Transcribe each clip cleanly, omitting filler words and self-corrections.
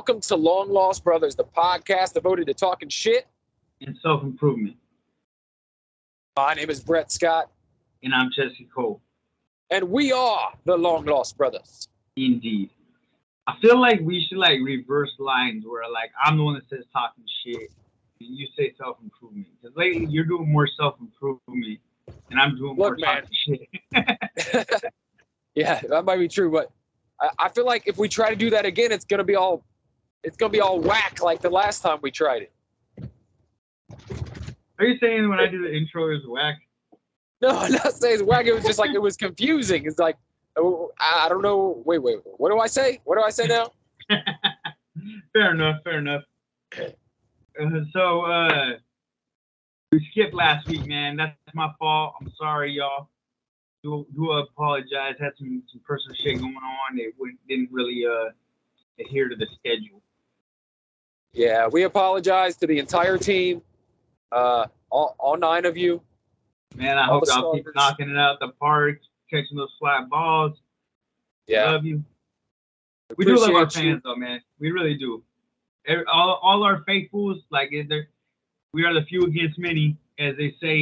welcome to Long Lost Brothers, the podcast devoted to talking shit and self-improvement. My name is Brett Scott. And I'm Jesse Cole. And we are the Long Lost Brothers. Indeed. I feel like we should reverse lines where I'm the one that says talking shit and you say self-improvement. Because lately you're doing more self-improvement and I'm doing more talking shit. Yeah, that might be true, but I feel like if we try to do that again, it's gonna be all whack like the last time we tried it. Are you saying when I do the intro is whack? No, I'm not saying it's whack. It was just it was confusing. It's like, I don't know. Wait. What do I say? What do I say now? Fair enough. We skipped last week, man. That's my fault. I'm sorry, y'all. Do apologize. Had some personal shit going on. It didn't really adhere to the schedule. Yeah, we apologize to the entire team, all 9 of you. Man, I hope y'all keep knocking it out the park, catching those fly balls. Yeah, love you. We do love our fans, though, man. We really do. All our faithfuls, we are the few against many, as they say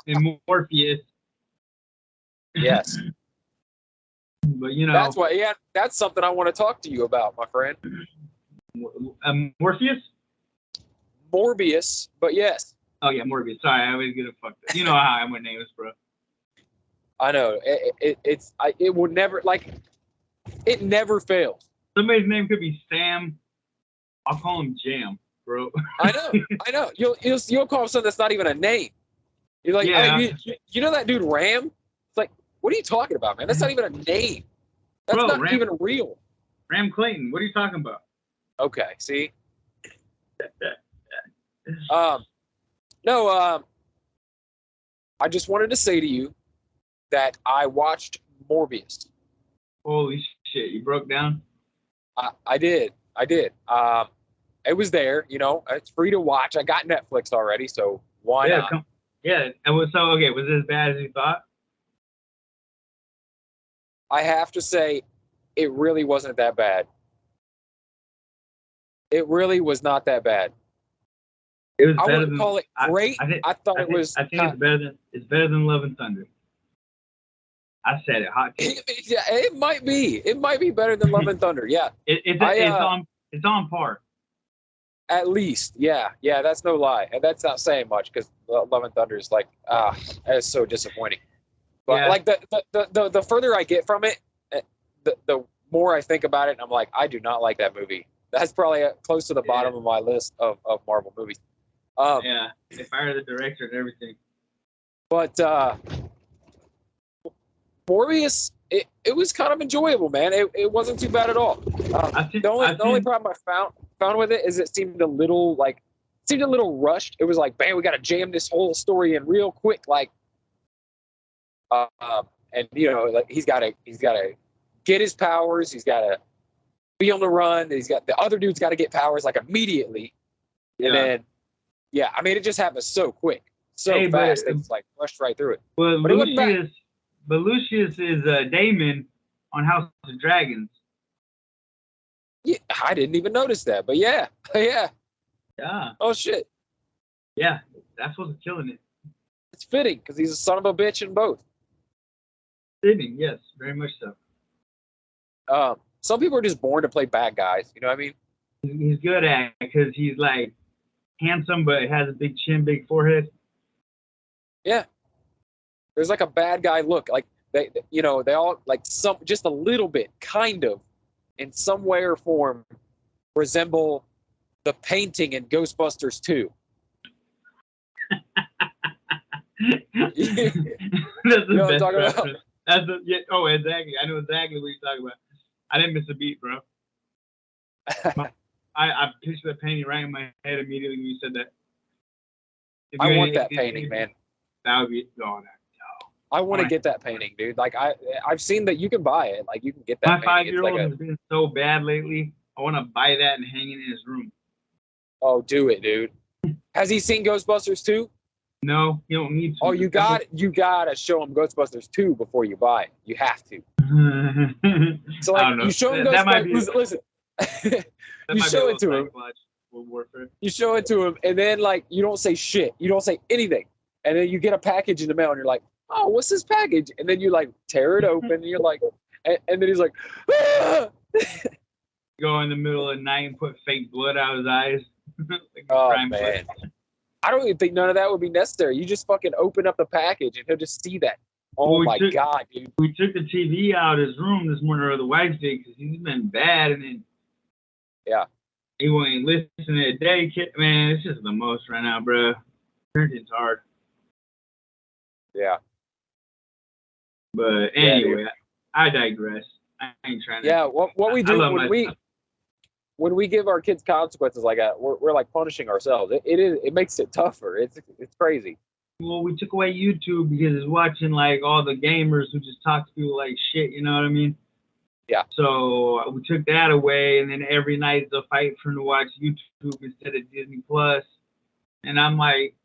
in Morpheus. Yes. But that's why. Yeah, that's something I want to talk to you about, my friend. Morpheus? Morbius, but yes. Oh yeah, Morbius. Sorry, I always get it fucked up. You know how I'm with names, bro. I know. It would never it never fails. Somebody's name could be Sam. I'll call him Jam, bro. I know. You'll call him something that's not even a name. You're like, yeah. You know that dude Ram? It's like, what are you talking about, man? That's not even a name. That's not even real. Ram Clayton. What are you talking about? Okay, see? I just wanted to say to you that I watched Morbius. Holy shit, you broke down? I did. It was there, it's free to watch. I got Netflix already, so why not? And was it as bad as you thought? I have to say, it really wasn't that bad. It really was not that bad. It was I wouldn't call it great. I thought it was. I think it's better than Love and Thunder. I said it. Hot take. It might be. It might be better than Love and Thunder. Yeah. It's on par. At least, yeah. That's no lie, and that's not saying much because Love and Thunder is that is so disappointing. But the further I get from it, the more I think about it, and I'm like, I do not like that movie. That's probably close to the bottom of my list of Marvel movies. They fired the director and everything. But Morbius, it was kind of enjoyable, man. It wasn't too bad at all. The only problem I found with it is it seemed a little rushed. It was like, bam, we got to jam this whole story in real quick, and he's got to get his powers. He's got to be on the run. He's got the other dude's got to get powers immediately, and then it just happens so quick, fast. It's rushed right through it. Well, Lucius is Damon on House of Dragons. Yeah, I didn't even notice that, but yeah. Oh shit. Yeah, that's what's killing it. It's fitting because he's a son of a bitch in both. Fitting, yes, very much so. Some people are just born to play bad guys. You know what I mean? He's good at it because he's handsome, but has a big chin, big forehead. Yeah. There's a bad guy look. They all just a little bit, kind of, in some way or form, resemble the painting in Ghostbusters 2. That's the best reference. Exactly. I know exactly what you're talking about. I didn't miss a beat, bro. I pictured the painting right in my head immediately when you said that. I want that painting, man. That would be I want to get that painting, dude. I've seen that you can buy it. You can get that. My 5-year-old has been so bad lately. I want to buy that and hang it in his room. Oh, do it, dude. Has he seen Ghostbusters 2? No, you don't need to. Oh, you got to show him Ghostbusters 2 before you buy it. You have to. So you show him Ghostbusters. Listen, You show it to him. You show it to him, and then like you don't say shit. You don't say anything, and then you get a package in the mail, and you're like, "Oh, what's this package?" And then you like tear it open, and you're like, and then he's like, ah! Go in the middle of the night and put fake blood out of his eyes. Like oh man, I don't even think none of that would be necessary. You just fucking open up the package, and he'll just see that. Oh my god, dude! We took the TV out of his room this morning, or the wife's day, because he's been bad, and then yeah. He won't listen to a day, kid. Man, it's just the most right now, bro. Parenting's hard. Yeah. But anyway, I digress. I ain't trying to. Yeah, what we do when we give our kids consequences like that, we're like punishing ourselves. It makes it tougher. It's crazy. Well, we took away YouTube because it's watching like all the gamers who just talk to people like shit. You know what I mean? Yeah. So we took that away, and then every night it's a fight for him to watch YouTube instead of Disney Plus. And I'm like,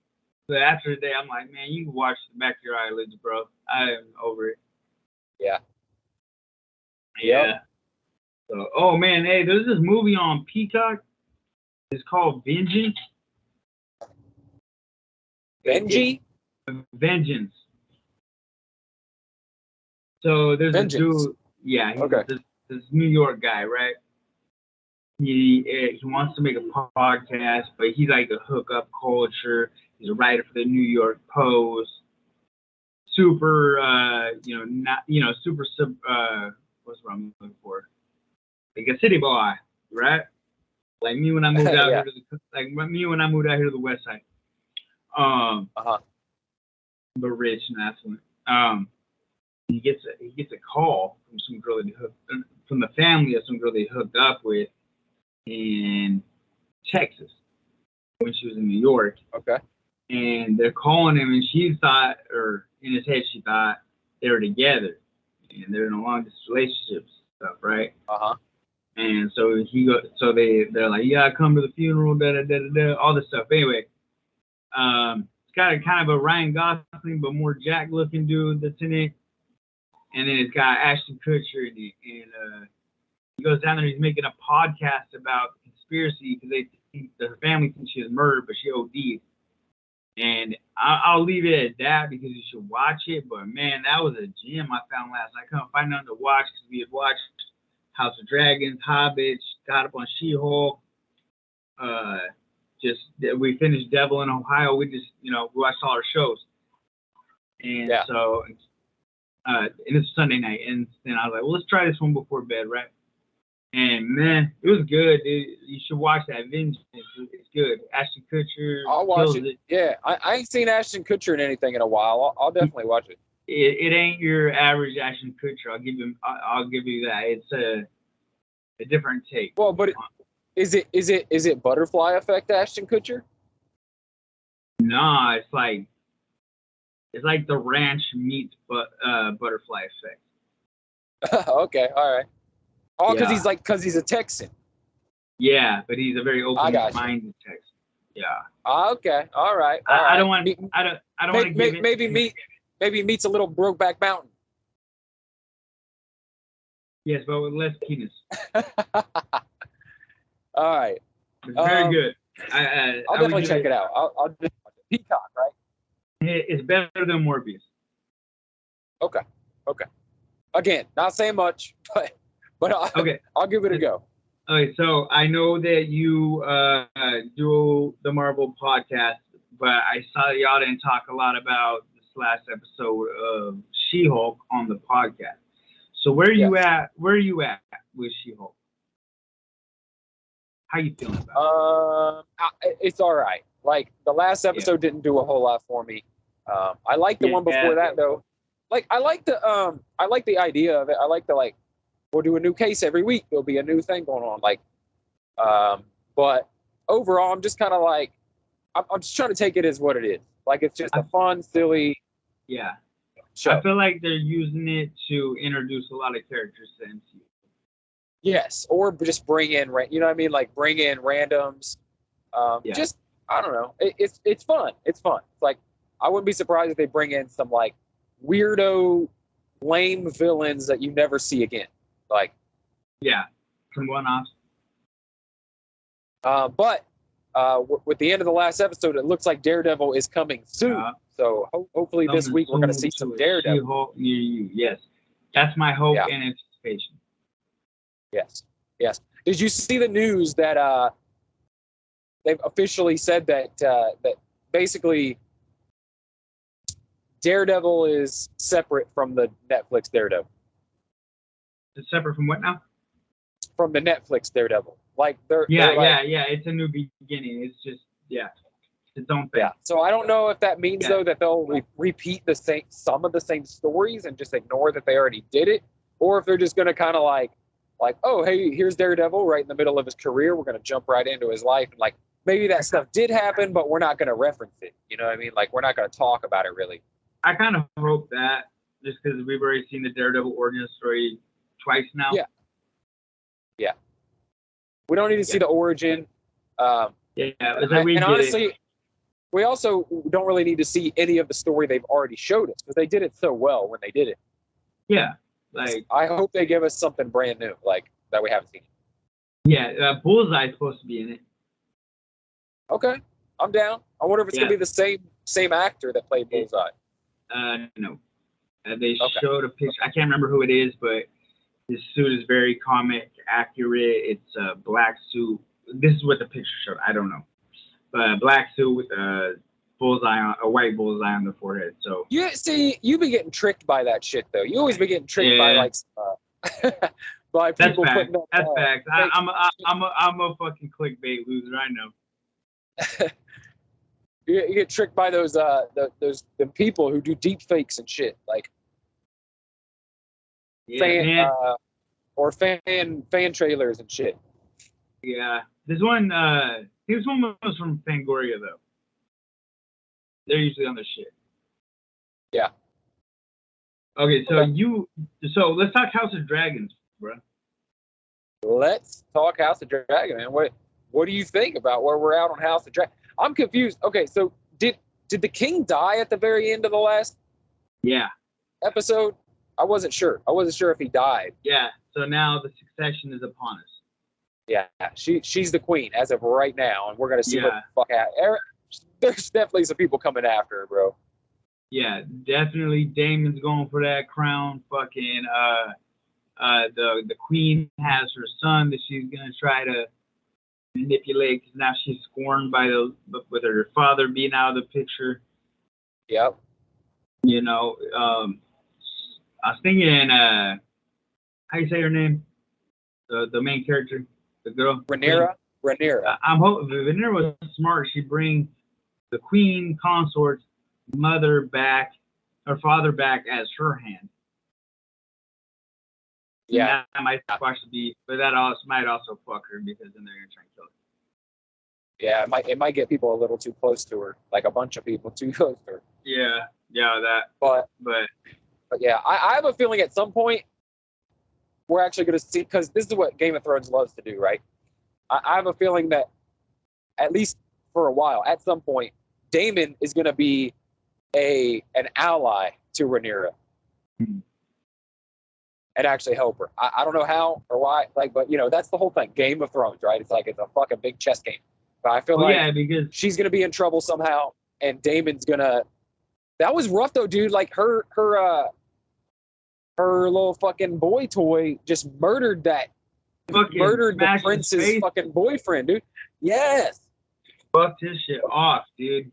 but after the day, I'm like, man, you can watch the back of your eyelids, bro. I am over it. Yeah. Yeah. Yep. So, oh man, hey, there's this movie on Peacock. It's called Vengeance. Vengeance. So there's a dude. Yeah, he's this New York guy, right? He wants to make a podcast, but he's like a hookup culture. He's a writer for the New York Post. Super, what's what I'm looking for? Like a city boy, right? Like me when I moved out here to the West Side. But rich and affluent. He gets a call from some girl from the family of some girl they hooked up with in Texas when she was in New York. Okay. And they're calling him, and she thought, or in his head, she thought they were together, and they're in a long distance relationship stuff, right? And so they're like, yeah, come to the funeral, all this stuff. Anyway, it's got a kind of a Ryan Gosling, but more Jack looking dude that's in it. And then it's got Ashton Kutcher in it, and he goes down there. He's making a podcast about the conspiracy because her family thinks she was murdered, but she OD'd. And I'll leave it at that because you should watch it. But man, that was a gem I found last night. I couldn't find nothing to watch because we had watched House of Dragons, Hobbit, got up on She-Hulk. We finished Devil in Ohio. We just we watched all our shows. And so. And it's Sunday night, and then I was like, well, let's try this one before bed, right? And man, it was good. You should watch that. Vengeance. It's good. Ashton Kutcher. I'll watch it. Yeah, I ain't seen Ashton Kutcher in anything in a while. I'll definitely watch it. It ain't your average Ashton Kutcher. I'll give you that. It's a different take. Well, but is it Butterfly Effect Ashton Kutcher? Nah, it's like the ranch meets Butterfly Effect. Okay, all right. Oh, because he's a Texan. Yeah, but he's a very open-minded Texan. Yeah. Okay, all right. I don't want to give it. Maybe meets a little Brokeback Mountain. Yes, but with less penis. All right. It's very good. I'll definitely check it out. I'll just watch it. Peacock, right? It's better than Morbius. Okay. Again, not saying much, but I'll give it a go. Okay, so I know that you do the Marvel podcast, but I saw y'all didn't talk a lot about this last episode of She-Hulk on the podcast. So where are you at? Where are you at with She-Hulk? How you feeling about it? It's all right. Like the last episode didn't do a whole lot for me. I like the one before that though. Like I like the idea of it. I like we'll do a new case every week. There'll be a new thing going on. Like, but overall, I'm just kind of like, I'm just trying to take it as what it is. Like it's just a fun, silly. Yeah. Show. I feel like they're using it to introduce a lot of characters to MCU. Yes, or just bring in, you know what I mean? Like bring in randoms. Just I don't know. It's fun. It's fun. It's like I wouldn't be surprised if they bring in some like weirdo, lame villains that you never see again. Like some one-offs. But with the end of the last episode, it looks like Daredevil is coming soon. So hopefully this week we're going to see some Daredevil. Near you. Yes, that's my hope and anticipation. Yes. Did you see the news that they've officially said that that basically Daredevil is separate from the Netflix Daredevil? It's separate from what now? From the Netflix Daredevil. Like they're It's a new beginning. It's just its own thing. Yeah. So I don't know if that means though that they'll repeat some of the same stories and just ignore that they already did it, or if they're just gonna kind of like, oh hey, here's Daredevil right in the middle of his career. We're gonna jump right into his life, and like maybe that stuff did happen, but we're not gonna reference it. You know what I mean? Like we're not gonna talk about it really. I kind of hope that just because we've already seen the Daredevil origin story twice now. Yeah. We don't need to see the origin. And honestly, we also don't really need to see any of the story they've already showed us because they did it so well when they did it. Yeah, like I hope they give us something brand new, like that we haven't seen. Yeah, Bullseye's supposed to be in it. Okay, I'm down. I wonder if it's gonna be the same actor that played Bullseye. No. They showed a picture. I can't remember who it is, but his suit is very comic accurate. It's a black suit. This is what the picture showed. I don't know. But black suit with a white bullseye on the forehead. So you see, you've been getting tricked by that shit though. You always been getting tricked by like by people putting up. That's facts. I'm a fucking clickbait loser. I know. You get tricked by those people who do deep fakes and shit like. Fan trailers and shit. Yeah, this one was from Fangoria though. They're usually on their shit. Yeah. Okay, so let's talk House of Dragons, bro. Let's talk House of Dragon, man. What do you think about where we're at on House of Dragon? I'm confused. Okay, so did the king die at the very end of the last episode? I wasn't sure. I wasn't sure if he died. Yeah. So now the succession is upon us. Yeah. She's the queen as of right now, and we're gonna see what the fuck happens. There's definitely some people coming after her, bro. Yeah, definitely. Damon's going for that crown. Fucking the queen has her son that she's gonna try to manipulate because now she's scorned with her father being out of the picture. Yep. You know, I was thinking, how you say her name? The main character, the girl. Rhaenyra. I'm hoping Rhaenyra was smart. She bring the queen consort's father back as her hand. Yeah. That might actually be, but that also might also fuck her because then they're gonna try and kill her. Yeah, it might get people a little too close to her, like a bunch of people too close to her. Yeah, that. But yeah, I have a feeling at some point we're actually going to see, because this is what Game of Thrones loves to do, right? I have a feeling that at least for a while, at some point, Daemon is going to be an ally to Rhaenyra and actually help her. I don't know how or why, but that's the whole thing. Game of Thrones, right? It's like it's a fucking big chess game. But I feel because she's going to be in trouble somehow, and Daemon's going to. That was rough though, dude. Like her little fucking boy toy just murdered the prince's fucking boyfriend, dude. Yes. Fucked his shit off, dude.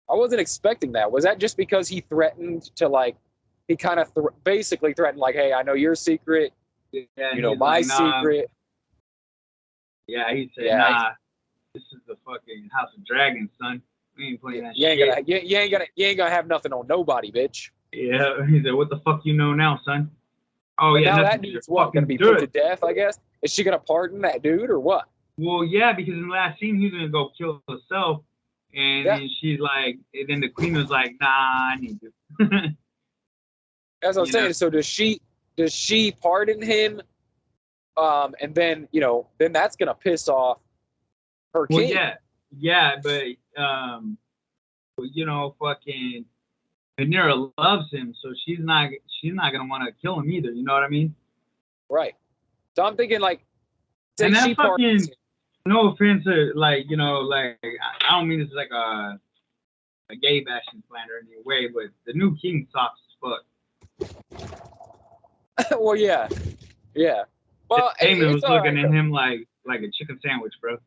I wasn't expecting that. Was that just because he threatened to he kind of basically threatened hey, I know your secret, my secret. Yeah, he said, nah, this is the fucking House of Dragons, son. We ain't playing that shit. You ain't gonna have nothing on nobody, bitch. Yeah, he said, what the fuck you know now, son? Oh, but now that dude's gonna be put to death, I guess. Is she gonna pardon that dude or what? Well, yeah, because in the last scene he's gonna go kill himself, and then she's like, and then the queen was like, nah, I need you. As I was saying, so does she pardon him? And then then that's gonna piss off her king. But fucking Rhaenyra loves him, so she's not gonna want to kill him either. You know what I mean? Right. So I'm thinking and that fucking No offense to like like I don't mean this is like a gay bashing slander in any way, but the new king sucks as fuck. Well, yeah. Well, Damon was looking right, at him like a chicken sandwich, bro.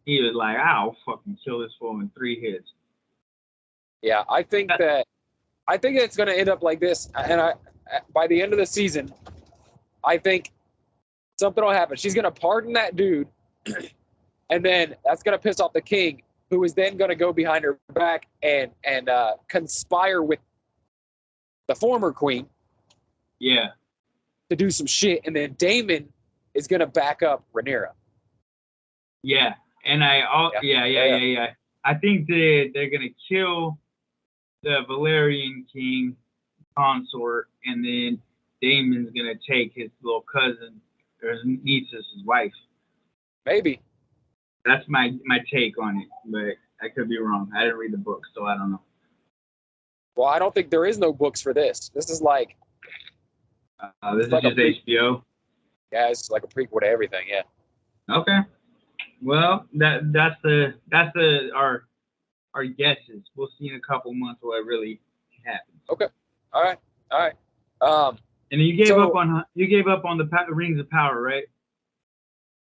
He was like, "I'll fucking kill this fool in 3 hits." Yeah, I think it's going to end up like this, and by the end of the season, I think something will happen. She's going to pardon that dude, and then that's going to piss off the king, who is then going to go behind her back and conspire with the former queen. Yeah. To do some shit, and then Damon is going to back up Rhaenyra. Yeah, and yeah. I think they're going to kill the Valerian king consort, and then Damon's going to take his little cousin or his niece as his wife. Maybe. That's my take on it, but I could be wrong. I didn't read the book, so I don't know. Well, I don't think there is no books for this. This is like this is like just HBO. Yeah, it's like a prequel to everything. Yeah. Okay. Well, that's our guesses. We'll see in a couple months what really happens. Okay. All right. And you gave up on the Rings of Power, right?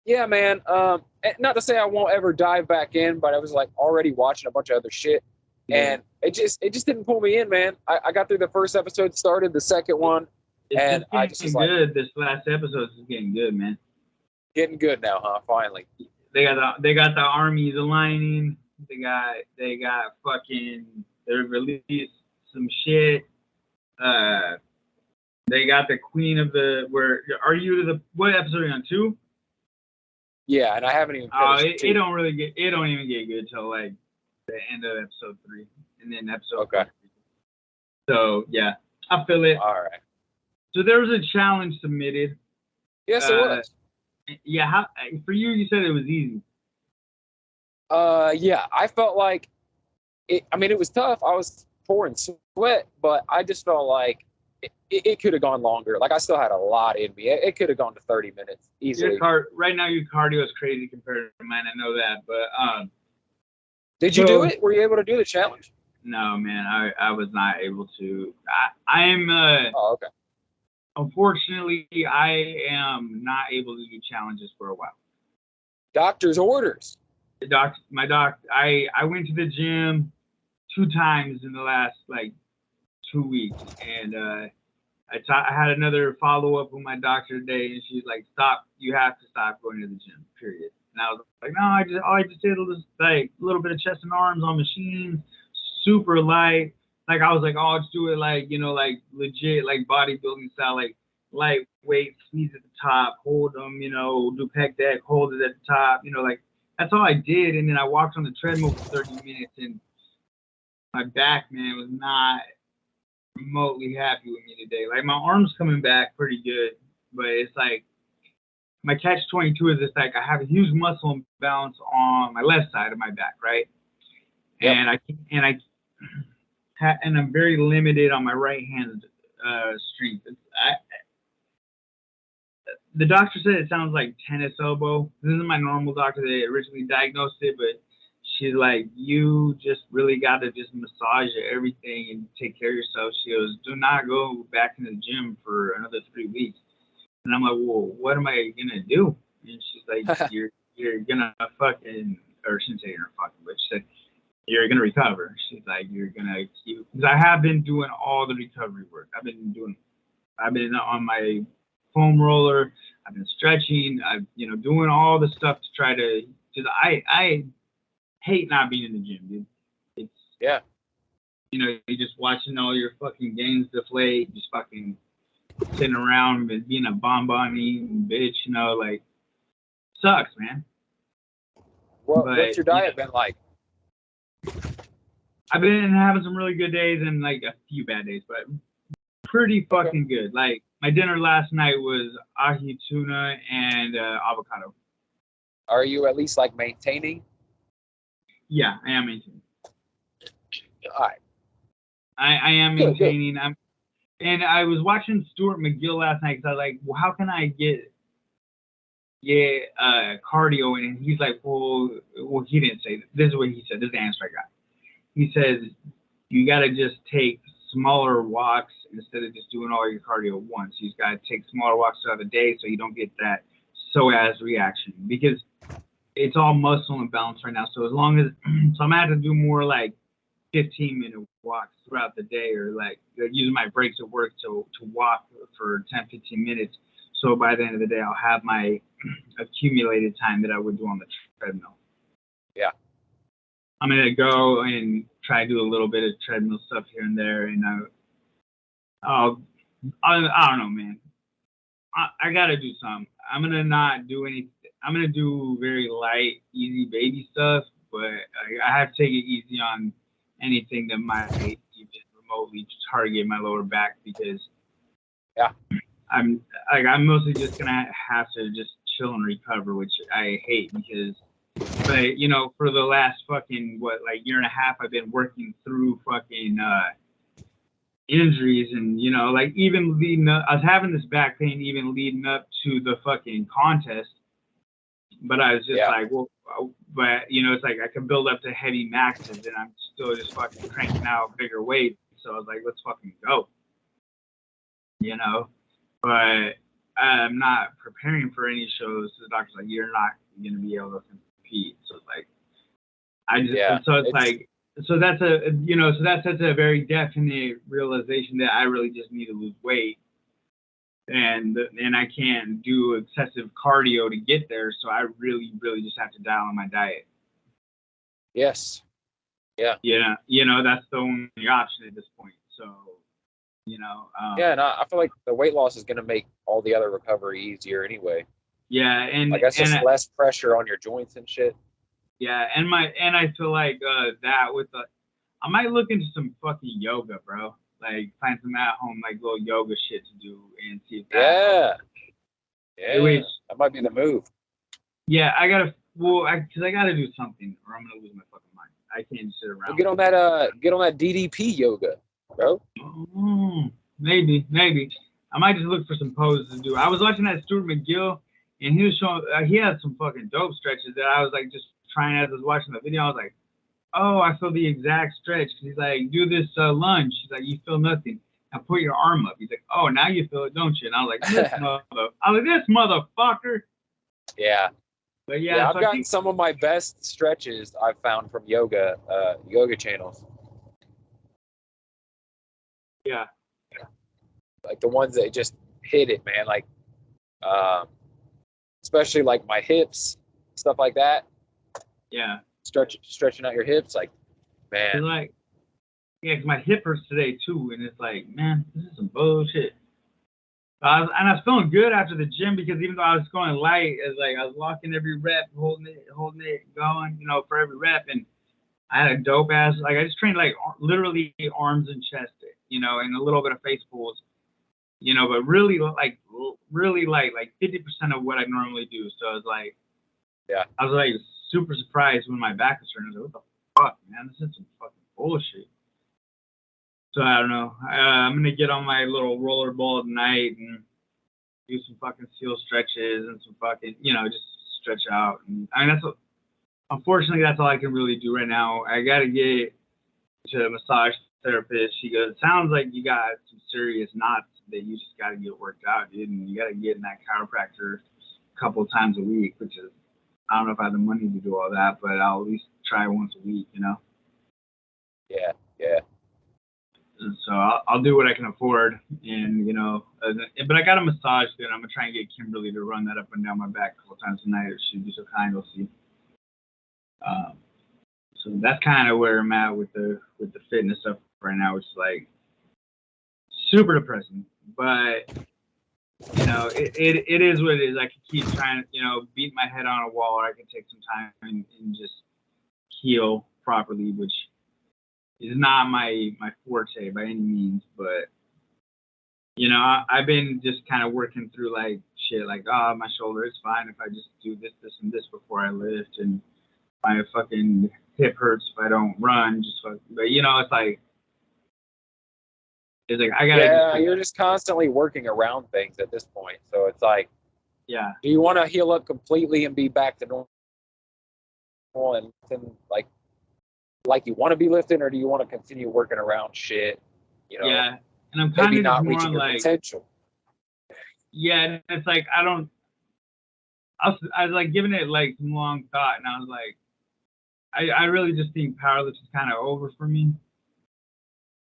Yeah, man. Not to say I won't ever dive back in, but I was like already watching a bunch of other shit, and it just didn't pull me in, man. I got through the first episode, started the second one, and I just was like, good. This last episode is getting good, man. Getting good now, huh? Finally. They got the armies aligning. They got fucking. They released some shit. They got the queen of the. What episode are you on, 2? Yeah, and I haven't even finished. It don't even get good till like the end of episode 3, and then episode 4. So yeah, I feel it. All right. So there was a challenge submitted. Yes, it was. Yeah, for you? You said it was easy. Yeah, I felt like it. I mean, it was tough. I was pouring sweat, but I just felt like it could have gone longer. Like I still had a lot in me. It could have gone to 30 minutes easily. Right now, your cardio is crazy compared to mine. I know that, but did you do it? Were you able to do the challenge? No, man. I was not able to. I am. Oh, okay. Unfortunately, I am not able to do challenges for a while. Doctor's orders. I went to the gym 2 times in the last like 2 weeks, and I had another follow up with my doctor today, and she's like, "Stop! You have to stop going to the gym. Period." And I was like, "No, I just did like a little bit of chest and arms on machines, super light." Like I was like, "Oh, let's do it like like legit like bodybuilding style, like lightweight, squeeze at the top, hold them, do pec deck, hold it at the top, like." That's all I did, and then I walked on the treadmill for 30 minutes, and my back, man, was not remotely happy with me today. Like, my arm's coming back pretty good, but it's like my catch-22 is just like I have a huge muscle imbalance on my left side of my back, right? Yep. And I'm very limited on my right hand strength. The doctor said it sounds like tennis elbow. This isn't my normal doctor that originally diagnosed it, but she's like, you just really got to just massage everything and take care of yourself. She goes, do not go back in the gym for another 3 weeks. And I'm like, well, what am I going to do? And she's like, you're going to fucking, or she didn't say you're fucking, but she said, you're going to recover. She's like, you're going to keep, because I have been doing all the recovery work. I've been on my foam roller. I've been stretching. I've doing all the stuff to try to. Because I hate not being in the gym, dude. It's you're just watching all your fucking gains deflate, just fucking sitting around and being a bonbon bitch, like sucks, man. What's your diet been like? I've been having some really good days and like a few bad days, but pretty fucking good. Like my dinner last night was ahi tuna and avocado. Are you at least like maintaining? Yeah, I am maintaining. All right. I am maintaining. Good. And I was watching Stuart McGill last night because I was like, well, how can I get, cardio, and he's like, well, he didn't say that. This is what he said. This is the answer I got. He says you got to just take smaller walks instead of just doing all your cardio at once. You just got to take smaller walks throughout the day so you don't get that psoas reaction, because it's all muscle imbalance right now. So as long as so I'm gonna have to do more like 15-minute walks throughout the day, or like using my breaks at work to walk for 10-15 minutes. So by the end of the day, I'll have my accumulated time that I would do on the treadmill. Yeah. I'm going to go and try to do a little bit of treadmill stuff here and there. And I don't know, man. I got to do something. I'm going to not do anything. I'm going to do very light, easy baby stuff, but I have to take it easy on anything that might even remotely target my lower back, because I'm mostly just gonna have to just chill and recover, which I hate, because, but you know, for the last fucking year and a half, I've been working through fucking injuries, and you know, like even leading up, I was having this back pain even leading up to the fucking contest, but I was just like, well, but you know, it's like I can build up to heavy maxes, and I'm still just fucking cranking out bigger weight, so I was like, let's fucking go, you know. But I'm not preparing for any shows. The doctor's like, you're not going to be able to compete. So it's like, so that's a, you know, so that sets a very definite realization that I really just need to lose weight, and I can't do excessive cardio to get there. So I really, really just have to dial on my diet. Yes. Yeah. Yeah. You know, that's the only option at this point. So, you know. And I feel like the weight loss is going to make all the other recovery easier anyway. Yeah, and I guess just less pressure on your joints and shit. Yeah, and I feel like that with I might look into some fucking yoga, bro. Like find some at home like little yoga shit to do and see if that. Yeah, that might be the move. Yeah, I gotta do something, or I'm gonna lose my fucking mind. I can't just sit around. Well, get on that DDP yoga, bro. Maybe. I might just look for some poses to do. I was watching that Stuart McGill, and he was showing. He had some fucking dope stretches that I was like just trying as I was watching the video. I was like, oh, I feel the exact stretch. He's like, do this lunge. He's like, you feel nothing. Now put your arm up. He's like, oh, now you feel it, don't you? And I was like, this motherfucker. Yeah. But yeah, I've gotten some of my best stretches I've found from yoga channels. Yeah. Like the ones that just hit it, man. Like, especially like my hips, stuff like that. Yeah. Stretching out your hips, like, man. Like, yeah, 'cause my hip hurts today too, and it's like, man, this is some bullshit. I was feeling good after the gym, because even though I was going light, it's like I was walking every rep, holding it going, you know, for every rep, and I had a dope ass, like I just trained like literally arms and chest, you know, and a little bit of face pulls, you know, but really light, like 50% of what I normally do. So I was like, I was like super surprised when my back was turning. I was like, what the fuck, man? This is some fucking bullshit. So I don't know. I'm gonna get on my little roller ball tonight and do some fucking seal stretches and some fucking, you know, just stretch out. And I mean, unfortunately, that's all I can really do right now. I gotta get to a massage therapist. She goes, it sounds like you got some serious knots that you just gotta get worked out, dude. And you gotta get in that chiropractor a couple of times a week, which is, I don't know if I have the money to do all that, but I'll at least try once a week, you know? Yeah. So I'll do what I can afford, and, you know, but I got a massage good. I'm going to try and get Kimberly to run that up and down my back a couple times a night, if she'd be so kind. We'll see. So that's kind of where I'm at with the fitness stuff right now, which is like super depressing, but you know, it is what it is. I can keep trying to, you know, beat my head on a wall, or I can take some time and just heal properly, which is not my forte by any means. But, you know, I've been just kind of working through like shit, like, oh, my shoulder is fine if I just do this, and this before I lift, and my fucking hip hurts if I don't run, but you know, it's like I gotta. Yeah, you're just constantly working around things at this point. So it's like, Yeah. Do you want to heal up completely and be back to normal and like you want to be lifting, or do you want to continue working around shit? You know, yeah, and I'm kind maybe of not more reaching your like, potential. yeah, and it's like I was like giving it like some long thought, and I was like, I really just think powerlifting is kind of over for me,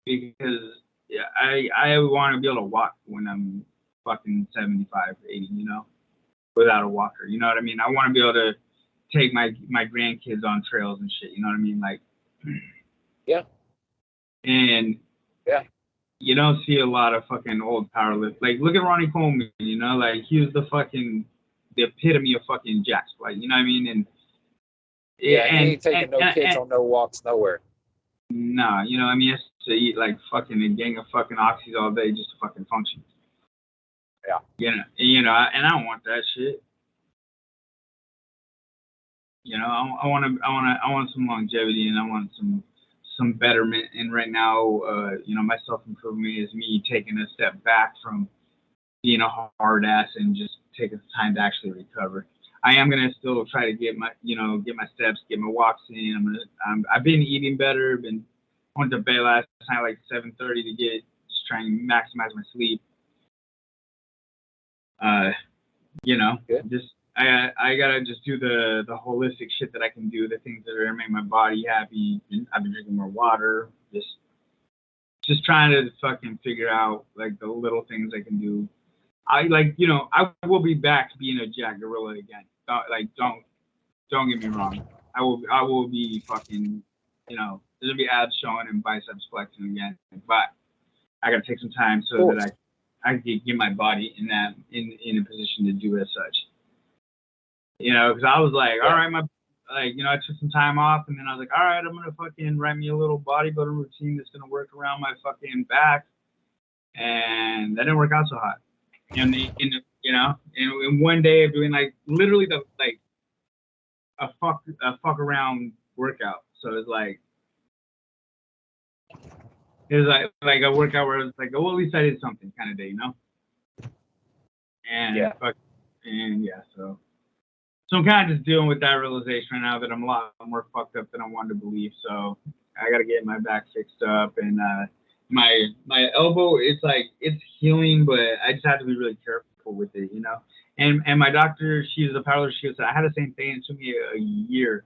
because yeah, I want to be able to walk when I'm fucking 75, 80, you know, without a walker. You know what I mean? I want to be able to take my grandkids on trails and shit. You know what I mean? Like, yeah. And yeah, you don't see a lot of fucking old powerlifters. Like, look at Ronnie Coleman. You know, like he was the epitome of fucking jacks. Like, you know what I mean? And yeah, he ain't taking no kids on no walks nowhere. Nah, you know, I mean, he has to eat like fucking a gang of fucking oxys all day just to fucking function. Yeah. You know, and I don't want that shit. You know, I want some longevity, and I want some betterment. And right now, you know, my self improvement is me taking a step back from being a hard ass and just taking the time to actually recover. I am gonna still try to get my steps, get my walks in. I've been eating better. Went to bed last night like 7:30 to just trying to maximize my sleep. You know, just I gotta just do the holistic shit that I can do, the things that are gonna make my body happy. I've been drinking more water, just trying to fucking figure out like the little things I can do. I will be back being a Jack Gorilla again. Don't get me wrong. I will be fucking, you know, there's gonna be abs showing and biceps flexing again. But I gotta take some time so that I can get my body in a position to do as such. You know, because I was like, all right, I took some time off, and then I was like, all right, I'm gonna fucking write me a little bodybuilding routine that's gonna work around my fucking back, and that didn't work out so hot. And in one day of doing like literally a fuck around workout. So it's like a workout where it's like, oh, at least I did something kind of day, you know. And so I'm kind of just dealing with that realization right now that I'm a lot more fucked up than I wanted to believe. So I got to get my back fixed up, and my elbow, it's healing, but I just have to be really careful with it, you know. And my doctor, she's a powerlifter. She said I had the same thing. It took me a year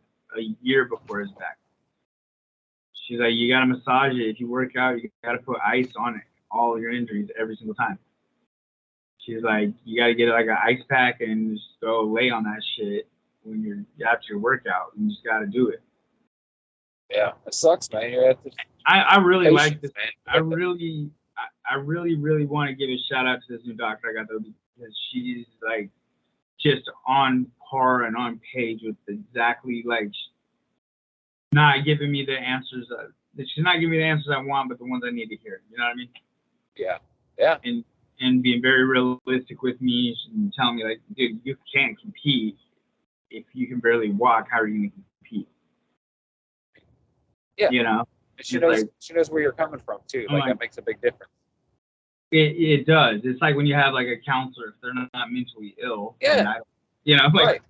before it's back. She's like, you gotta massage it. If you work out, you gotta put ice on it. All your injuries every single time. She's like, you gotta get like an ice pack and just go lay on that shit when you're after your workout. You just gotta do it. Yeah, it sucks, man. I really like this. Man. I really want to give a shout out to this new doctor I got though, because she's like just on par and on page with exactly like not giving me the answers. She's not giving me the answers I want, but the ones I need to hear. You know what I mean? Yeah. Yeah. And being very realistic with me and telling me like, dude, you can't compete if you can barely walk. How are you gonna compete? Yeah. You know. She knows where you're coming from too. Like that makes a big difference. It does. It's like when you have like a counselor, if they're not mentally ill. Yeah. You know, like, right.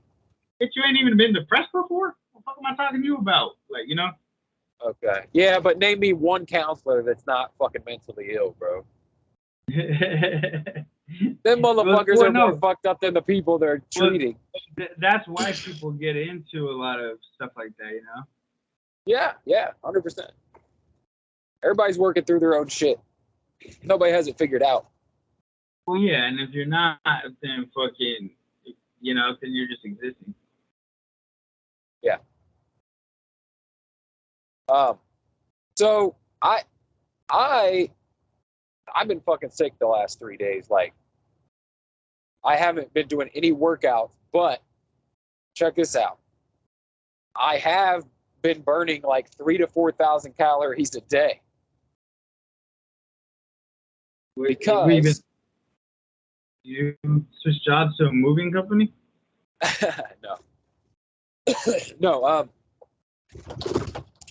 If you ain't even been depressed before, what the fuck am I talking to you about? Like, you know? Okay. Yeah, but name me one counselor that's not fucking mentally ill, bro. Them motherfuckers are more fucked up than the people they're treating. That's why people get into a lot of stuff like that, you know? Yeah, 100%. Everybody's working through their own shit. Nobody has it figured out. Well, yeah, and if you're not, then fucking, you know, then you're just existing. Yeah. So I've been fucking sick the last 3 days. Like, I haven't been doing any workouts, but check this out. I have been burning like 3,000 to 4,000 calories a day. Because you switched jobs to a moving company? No.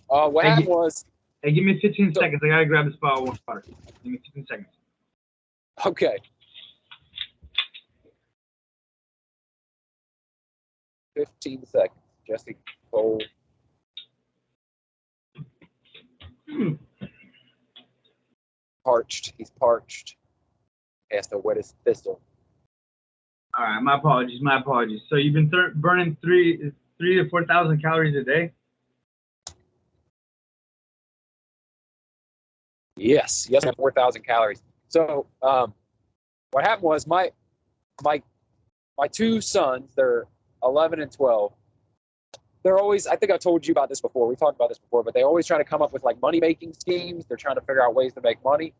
What happened was. Hey, give me 15 seconds. I gotta grab this bottle of water. Give me 15 seconds. Okay. 15 seconds. Jesse Cole. Parched. He's parched. He has to wet his thistle. All right, my apologies. So you've been burning 3,000 to 4,000 calories a day? Yes, 4,000 calories. So what happened was my two sons, they're 11 and 12. They're always, I think I told you about this before. We talked about this before, but they always try to come up with like money making schemes. They're trying to figure out ways to make money.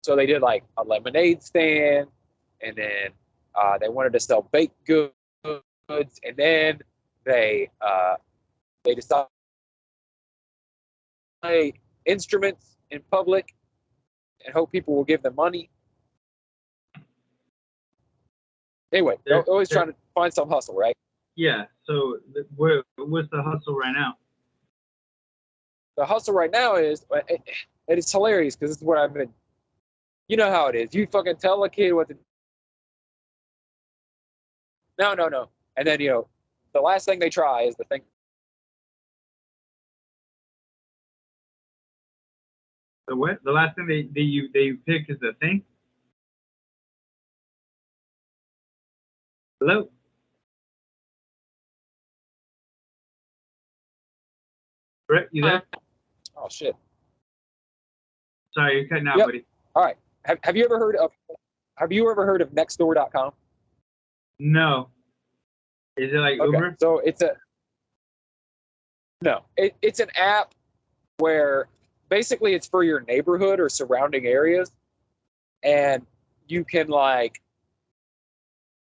So they did like a lemonade stand, and then they wanted to sell baked goods, and then they decided to play instruments in public and hope people will give them money. Anyway, they're always trying to find some hustle, right? Yeah. So what's the hustle right now? The hustle right now is, and it's hilarious because this is what I've been. You know how it is. You fucking tell a kid what to. No. And then the last thing they try is the thing. The what? The last thing they pick is the thing? Hello? Brett, you there? Oh shit. Sorry, you're cutting out, buddy. All right. Have you ever heard of Nextdoor.com? No. Is it like Okay. Uber? So it's an app where basically it's for your neighborhood or surrounding areas, and you can like,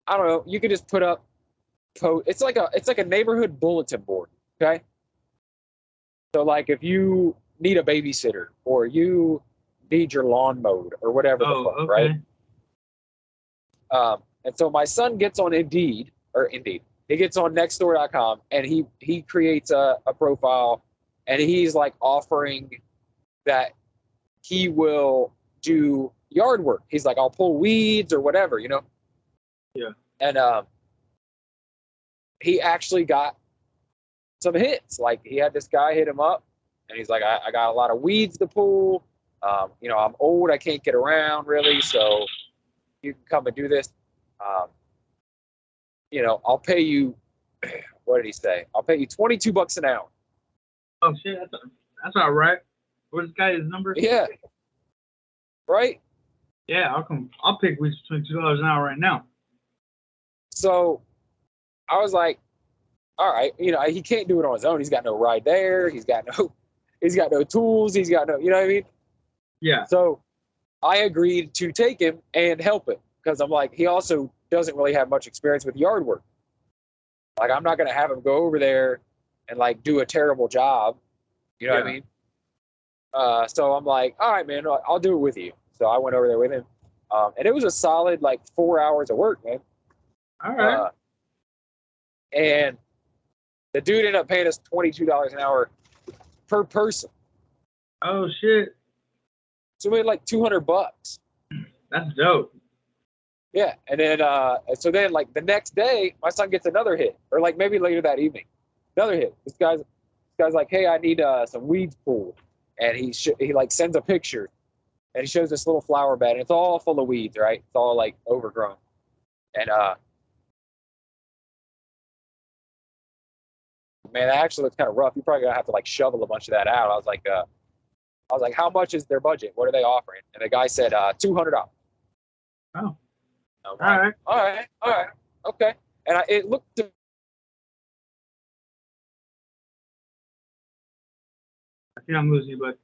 I don't know, you can just put up it's like a neighborhood bulletin board, okay? So like if you need a babysitter or you need your lawn mowed or whatever the fuck, okay. right? And so my son gets on Indeed. He gets on Nextdoor.com and he creates a profile, and he's like offering that he will do yard work. He's like, I'll pull weeds or whatever, Yeah. And he actually got some hits. Like he had this guy hit him up, and he's like, I got a lot of weeds to pull. I'm old, I can't get around really, so you can come and do this. I'll pay you. What did he say? I'll pay you $22 an hour. Oh shit, that's all right. Where's this guy's number? Yeah. Right? Yeah, I'll pick weeds for $22 an hour right now. So I was like, all right, he can't do it on his own. He's got no ride there. He's got no tools. He's got no, you know what I mean? Yeah. So I agreed to take him and help him because I'm like, he also doesn't really have much experience with yard work. Like, I'm not going to have him go over there and like do a terrible job. You know what I mean? So I'm like, all right, man, I'll do it with you. So I went over there with him. And it was a solid like 4 hours of work, man. All right. And the dude ended up paying us $22 an hour per person. Oh shit. So we had like $200. That's dope. Yeah, and then so then like the next day, my son gets another hit, or like maybe later that evening, another hit. This guy's like, hey, I need some weeds pulled, and he like sends a picture, and he shows this little flower bed, and it's all full of weeds, right? It's all like overgrown, and man, that actually looks kind of rough. You're probably gonna have to like shovel a bunch of that out. I was like, how much is their budget? What are they offering? And the guy said $200. Oh. All right. Okay. And it looked. I think I'm losing you, but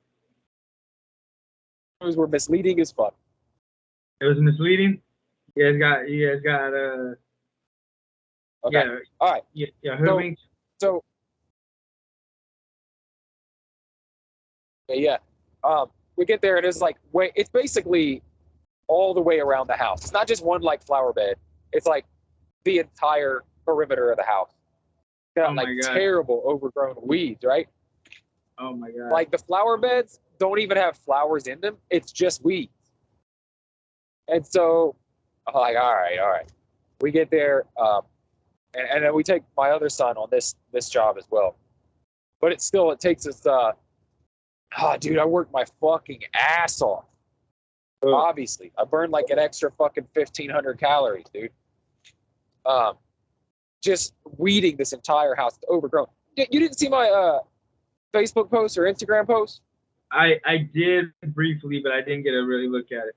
Those were misleading as fuck. It was misleading. You guys got Okay. Yeah. All right. Yeah. So. Yeah. We get there and it's like it's basically all the way around the house. It's not just one like flower bed. It's like the entire perimeter of the house. Got like terrible overgrown weeds, right? Oh my god. Like the flower beds don't even have flowers in them. It's just weeds. And so I'm like, all right. We get there. and then we take my other son on this job as well. But it takes us. Dude, I work my fucking ass off. Obviously, I burned like an extra fucking 1,500 calories, dude. Just weeding this entire house. It's overgrown. You didn't see my Facebook post or Instagram post? I did briefly, but I didn't get a really look at it.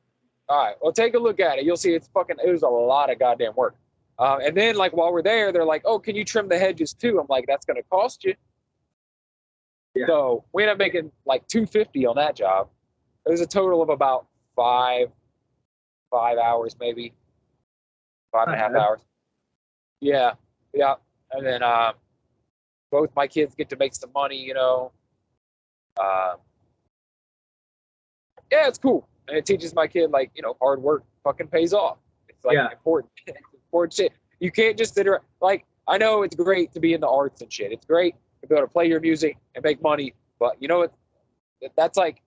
All right, well, take a look at it. You'll see it was a lot of goddamn work. And then, like, while we're there, they're like, oh, can you trim the hedges too? I'm like, that's going to cost you. Yeah. So we ended up making like $250 on that job. It was a total of about five hours, maybe 5.5 hours. Yeah. And then both my kids get to make some money, you know. Yeah, it's cool. And it teaches my kid, like, you know, hard work fucking pays off. It's like important shit. You can't just sit around. Like, I know it's great to be in the arts and shit. It's great to be able to play your music and make money. But you know what? That's like,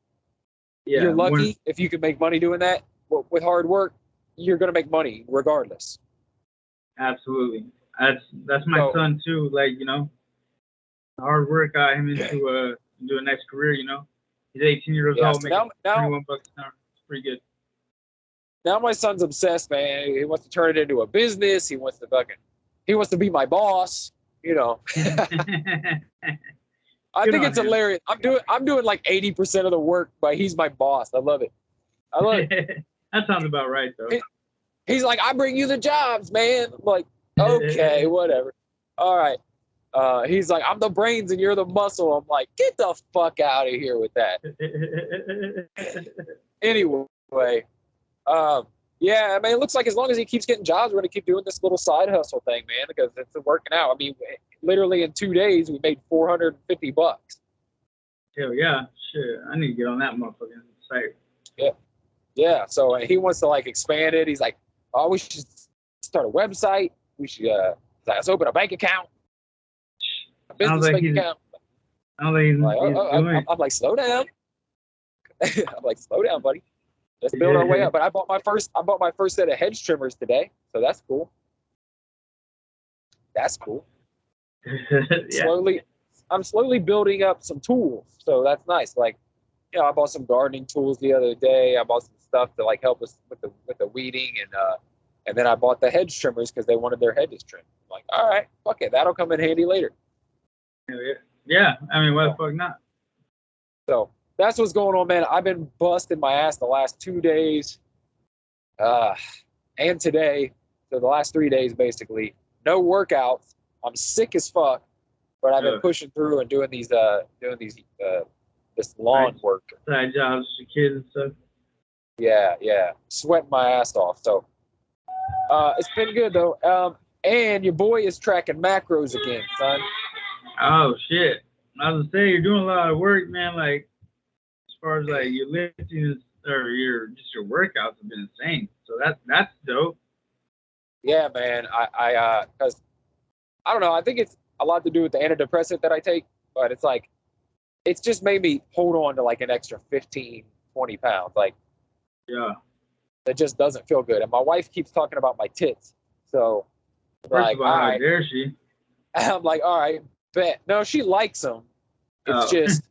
you're lucky if you can make money doing that. With hard work, you're going to make money regardless. Absolutely. That's my son too. Like, you know, hard work got him into a nice career, you know. He's 18 years old, making $21 an hour. It's pretty good. Now my son's obsessed, man. He wants to turn it into a business. He wants to be my boss, you know. I think it's hilarious. I'm doing like 80% of the work, but he's my boss. I love it. That sounds about right, though. He's like, I bring you the jobs, man. I'm like, okay, whatever. All right. He's like, I'm the brains and you're the muscle. I'm like, get the fuck out of here with that. Anyway, yeah, I mean, it looks like as long as he keeps getting jobs, we're going to keep doing this little side hustle thing, man, because it's working out. I mean, literally in 2 days, we made $450. Hell yeah. Shit, I need to get on that motherfucking site. Yeah. So he wants to, like, expand it. He's like, oh, we should start a website. We should let's open a bank account. A business bank account. I'm like, slow down. I'm like, slow down, buddy. Let's build our way up. But I bought my first set of hedge trimmers today, so that's cool. I'm slowly building up some tools, so that's nice. Like, you know, I bought some gardening tools the other day. I bought some stuff to like help us with the weeding, and then I bought the hedge trimmers because they wanted their hedges trimmed. I'm like, all right, fuck it, that'll come in handy later. Yeah. I mean, why the fuck not? So that's what's going on, man. I've been busting my ass the last 2 days, and today. So the last 3 days, basically, no workouts. I'm sick as fuck, but I've been pushing through and doing this lawn work. Side jobs for kids and stuff. Yeah, sweating my ass off. So it's been good though. And your boy is tracking macros again, son. Oh shit! I was gonna say you're doing a lot of work, man. Like, as far as like your lifting or your workouts have been insane. So that's dope. Yeah, man. Because I don't know. I think it's a lot to do with the antidepressant that I take, but it's like, it's just made me hold on to like an extra 15, 20 pounds. Like, yeah, it just doesn't feel good. And my wife keeps talking about my tits. So, first of all, how dare she? I'm like, all right, bet. No, she likes them. It's just,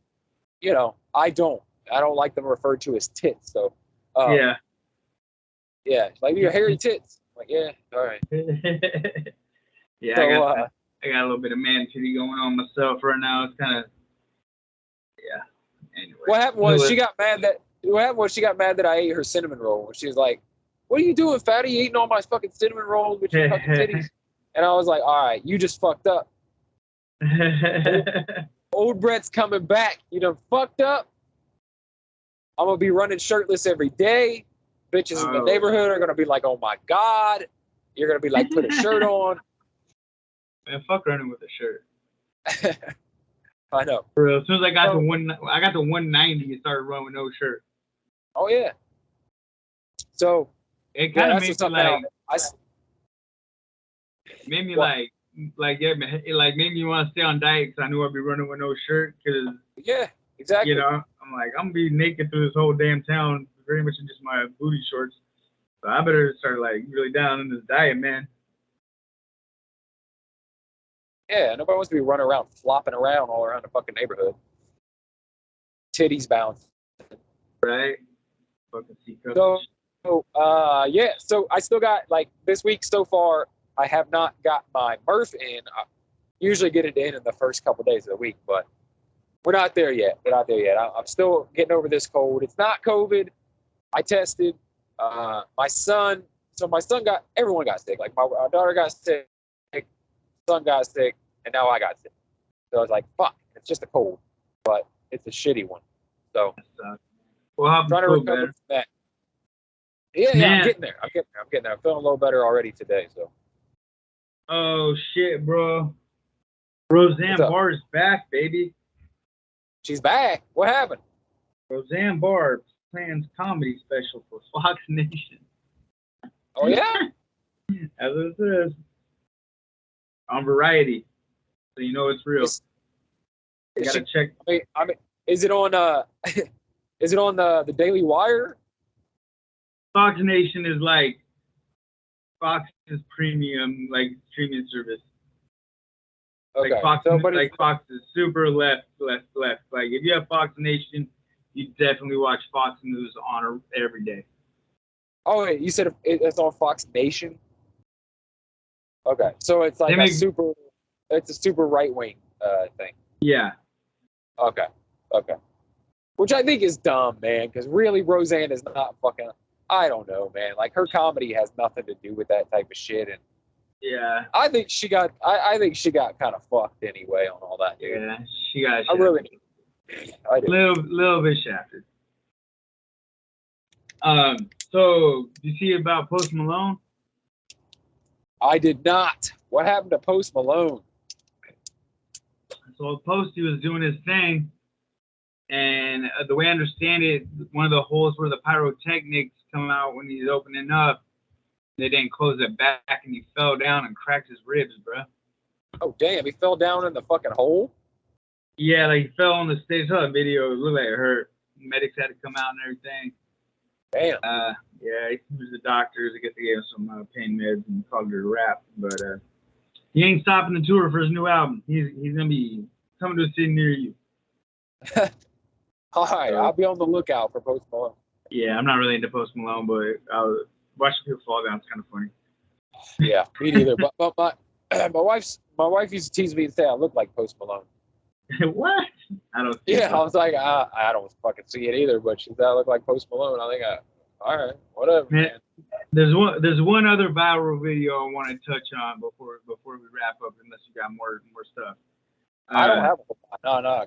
you know, I don't like them referred to as tits. So, yeah, like your hairy tits. I'm like, yeah, all right. Yeah, so, I got a little bit of man titty going on myself right now. It's kind of, anyway. What happened was she got mad that I ate her cinnamon roll. She was like, what are you doing, fatty? You eating all my fucking cinnamon rolls with your fucking titties? And I was like, all right, you just fucked up. Old Brett's coming back. You done fucked up. I'm going to be running shirtless every day. Bitches in the neighborhood are going to be like, oh my God. You're going to be like, put a shirt on. Man, fuck running with a shirt. I know. For real, as soon as I got to 190, you started running with no shirt. Oh yeah. So it kind of makes me like. Made me like made me want to stay on diet because I knew I'd be running with no shirt. Cause exactly. You know, I'm like, I'm gonna be naked through this whole damn town, very much in just my booty shorts. So I better start like really down in this diet, man. Yeah, nobody wants to be running around, flopping around all around the fucking neighborhood. Titties bounce. Right? Fucking C cups. Yeah. So I still got like this week so far. I have not got my Murph in. I usually get it in the first couple days of the week, but we're not there yet. I'm still getting over this cold. It's not COVID. I tested. My son. So my son everyone got sick. Like my daughter got sick, son got sick, and now I got sick. So I was like, fuck, it's just a cold, but it's a shitty one. So well, I'm trying to recover from that. Yeah, I'm getting there. I'm feeling a little better already today. So. Oh shit, bro. Roseanne Barr is back, baby. She's back. What happened? Roseanne Barr plans comedy special for Fox Nation. Oh yeah. As it says on Variety, so you know it's real. You gotta check. I mean, is it on? Is it on the Daily Wire? Fox Nation is like Fox's premium, like streaming service. Okay. Like Fox is super left. Like if you have Fox Nation, you definitely watch Fox News on every day. Oh wait, you said it's on Fox Nation? Okay, so it's like it's a super right wing thing. Yeah. Okay. Which I think is dumb, man, because really Roseanne is not fucking. I don't know, man. Like her comedy has nothing to do with that type of shit, and yeah, I think she got. I think she got kind of fucked anyway on all that, dude. Yeah, she got. I really. I do. Little bit shafted. So you see about Post Malone? I did not. What happened to Post Malone? So Posty was doing his thing, and the way I understand it, one of the holes where the pyrotechnics come out when he's opening up, they didn't close it back, and he fell down and cracked his ribs, bro. Oh damn! He fell down in the fucking hole. Yeah, like he fell on the stage. Saw the video. It looked like it hurt. Medics had to come out and everything. Damn. Yeah, he was the doctors. I guess they gave him some pain meds and called it a wrap. But he ain't stopping the tour for his new album. He's gonna be coming to a city near you. All right, I'll be on the lookout for Post Malone. Yeah, I'm not really into Post Malone, but watching people fall down is kind of funny. Yeah, me neither. But my wife used to tease me and say I look like Post Malone. What? I don't. Yeah, I was like, I don't fucking see it either. But she said I look like Post Malone. I think all right, whatever. Man. There's one other viral video I want to touch on before we wrap up, unless you got more stuff. I don't have no.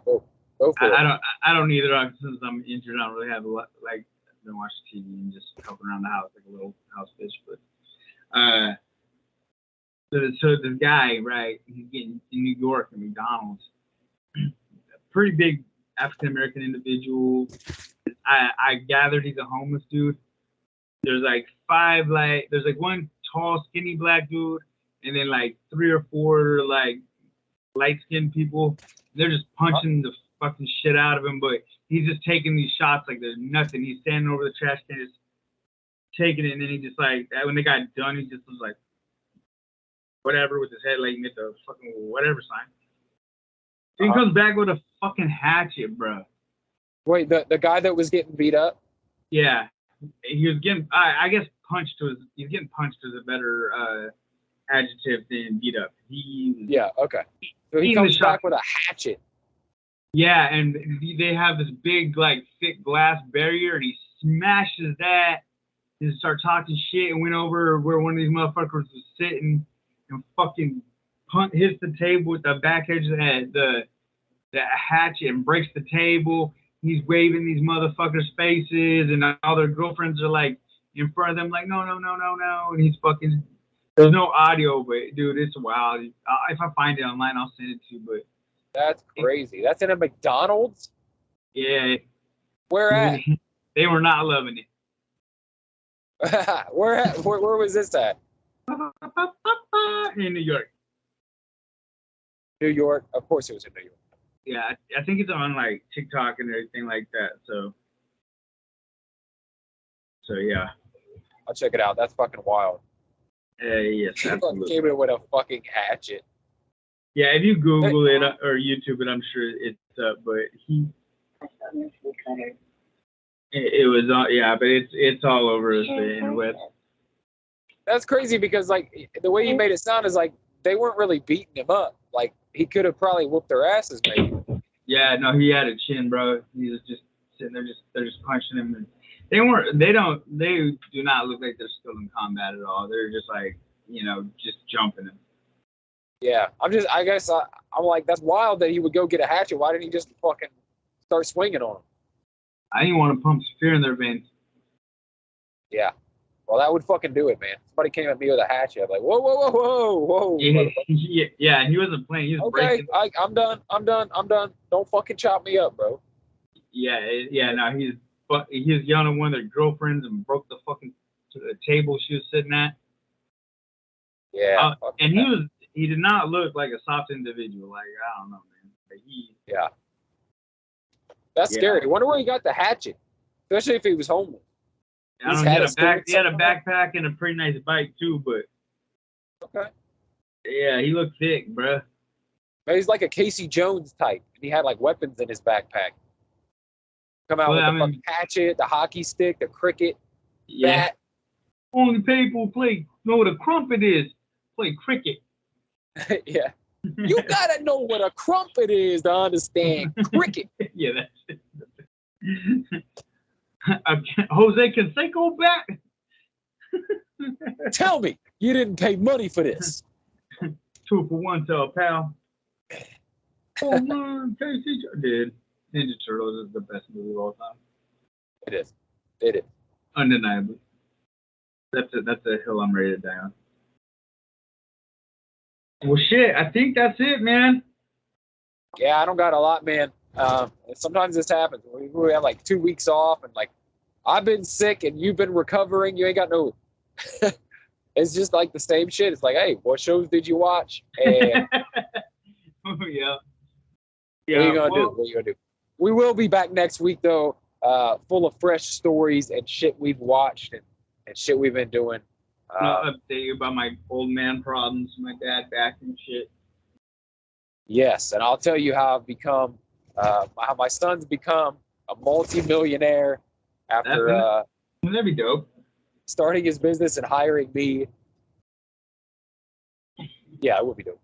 Go for it. I don't either. Since I'm injured, I don't really have a lot. Like I've been watching TV and just helping around the house like a little house bitch. But so this guy, right? He's getting in New York at McDonald's. Pretty big African American individual. I gathered he's a homeless dude. There's like there's like one tall, skinny black dude, and then like 3 or 4 like light-skinned people. They're just punching the fucking shit out of him, but he's just taking these shots like there's nothing. He's standing over the trash can, just taking it, and then he just like when they got done, he just was like whatever with his head, like made the fucking whatever sign. He comes back with a fucking hatchet, bro. Wait, the guy that was getting beat up? Yeah, he was getting. I guess he's getting punched is a better adjective than beat up. Yeah. Okay. So he comes back with a hatchet. Yeah, and they have this big like thick glass barrier, and he smashes that and start talking shit, and went over where one of these motherfuckers was sitting and fucking hits the table with the back edge of the hatchet and breaks the table. He's waving these motherfuckers' faces, and all their girlfriends are like in front of them, like no, and he's fucking. There's no audio, but dude, it's wild. If I find it online, I'll send it to you. But that's crazy. That's in a McDonald's. Yeah. Where at? They were not loving it. Where was this at? In New York. New York? Of course it was in New York. Yeah, I think it's on like TikTok and everything like that. So yeah. I'll check it out. That's fucking wild. Yes, absolutely. Came in with a fucking hatchet. Yeah, if you Google it or YouTube it, I'm sure it's up. But it was yeah, but it's all over the interweb. That's crazy because like the way you made it sound is like they weren't really beating him up. Like he could have probably whooped their asses, maybe. Yeah, no, he had a chin, bro. He was just sitting there, they're just punching him, and they do not look like they're still in combat at all. They're just like, just jumping him. Yeah, I guess I'm like, that's wild that he would go get a hatchet. Why didn't he just fucking start swinging on him? I didn't want to pump some fear in their veins. Yeah. Well, that would fucking do it, man. Somebody came at me with a hatchet. I'm like, whoa, whoa, whoa, whoa, whoa. Yeah, he wasn't playing. He was okay, breaking. I'm done. Don't fucking chop me up, bro. Yeah, no, he was yelling at one of their girlfriends and broke the fucking table she was sitting at. Yeah. And he did not look like a soft individual. Like, I don't know, man. Like, yeah. That's scary. I wonder where he got the hatchet, especially if he was homeless. I don't know, he had a backpack and a pretty nice bike too, but okay. Yeah, he looked thick, bruh. He's like a Casey Jones type, and he had like weapons in his backpack. Come out with the fucking hatchet, the hockey stick, the cricket. Yeah. Bat. Only people know what a crumpet is. Play cricket. Yeah. You gotta know what a crumpet is to understand cricket. Yeah, that's it. Jose Canseco back. Tell me, you didn't pay money for this. 2 for 1 to a pal. Oh man, Casey did. Ninja Turtles is the best movie of all time. It is. Undeniably. That's a hill I'm ready to die on. Well, shit, I think that's it, man. Yeah, I don't got a lot, man. Sometimes this happens. We have like 2 weeks off, and like I've been sick, and you've been recovering. You ain't got no. It's just like the same shit. It's like, hey, what shows did you watch? And yeah. What are you gonna do? We will be back next week though, full of fresh stories and shit we've watched and shit we've been doing. I'll update you about my old man problems, my dad back and shit. Yes, and I'll tell you how I've become, how my son's become a multi-millionaire after that'd be dope. Starting his business and hiring me. Yeah, it would be dope.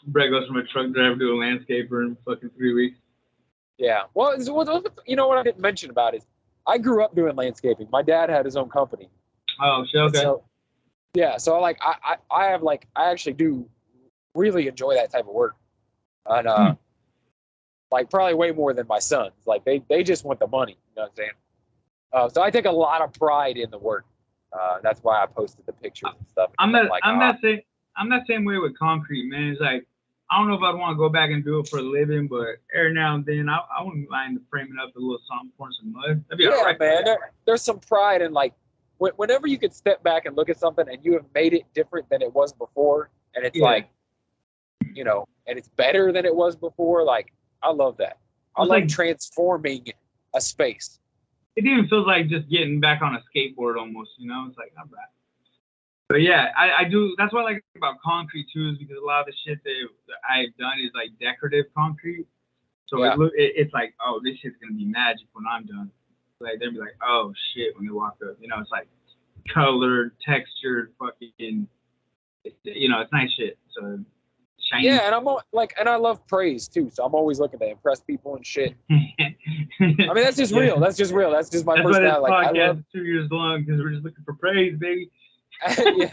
Brett goes from a truck driver to a landscaper in fucking 3 weeks. Yeah. Well, you know what I didn't mention about is I grew up doing landscaping. My dad had his own company. Oh, shit, okay. So, yeah, so like I actually do really enjoy that type of work. And like probably way more than my sons. Like they just want the money, you know what I'm saying? So I take a lot of pride in the work. That's why I posted the pictures and stuff. I'm that same way with concrete, man. It's like I don't know if I'd want to go back and do it for a living, but every now and then I wouldn't mind framing up a little something, pouring some mud. That'd be all right, man. There's some pride in like whenever you could step back and look at something and you have made it different than it was before, and it's like, and it's better than it was before. Like I love that. I like transforming a space. It even feels like just getting back on a skateboard almost, It's like, not bad. But yeah, I do. That's what I like about concrete too, is because a lot of the shit that I've done is like decorative concrete. So it's like, oh, this shit's gonna be magic when I'm done. Like they'll be like, oh shit, when they walk up, it's like colored, textured, fucking, it's nice shit. So shiny. Yeah, and and I love praise too. So I'm always looking to impress people and shit. I mean, that's just real. That's just real. That's just my personality. Like, I love 2 years long because we're just looking for praise, baby. Yeah.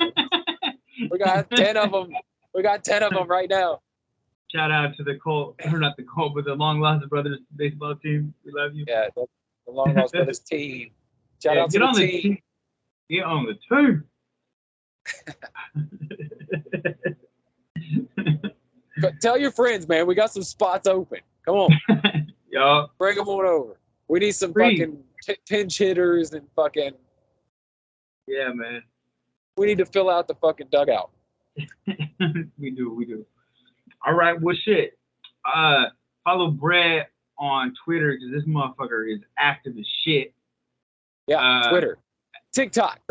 We got 10 of them. We got 10 of them right now. Shout out to the Colt, or not the Colt, but the Long Lost Brothers baseball team. We love you. Yeah, the Long Lost Brothers team. Shout out to the team. Get on the team. Tell your friends, man. We got some spots open. Come on. Yo. Bring them on over. We need some fucking pinch hitters and fucking. Yeah, man. We need to fill out the fucking dugout. We do. All right, well, shit. Follow Brett on Twitter because this motherfucker is active as shit. Yeah, Twitter, TikTok,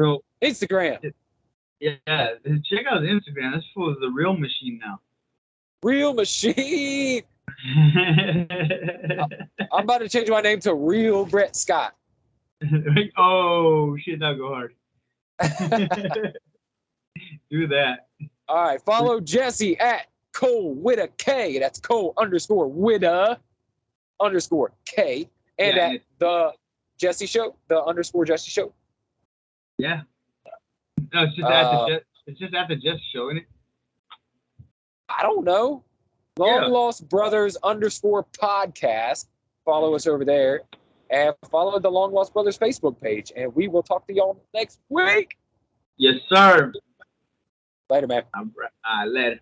Instagram. Yeah, check out his Instagram. This fool is the real machine now. Real Machine. I'm about to change my name to Real Brett Scott. Oh shit, that'll go hard. Do that. All right, follow Jesse at Cole with a K. That's Cole _Witta _K. And Yeah, at the Jesse Show, the _ Jesse Show. Yeah. No, it's just at the Jesse Show, isn't it? I don't know. Long Lost Brothers _podcast. Follow us over there. And follow the Long Lost Brothers Facebook page. And we will talk to y'all next week. Yes, sir. Later, man. Later.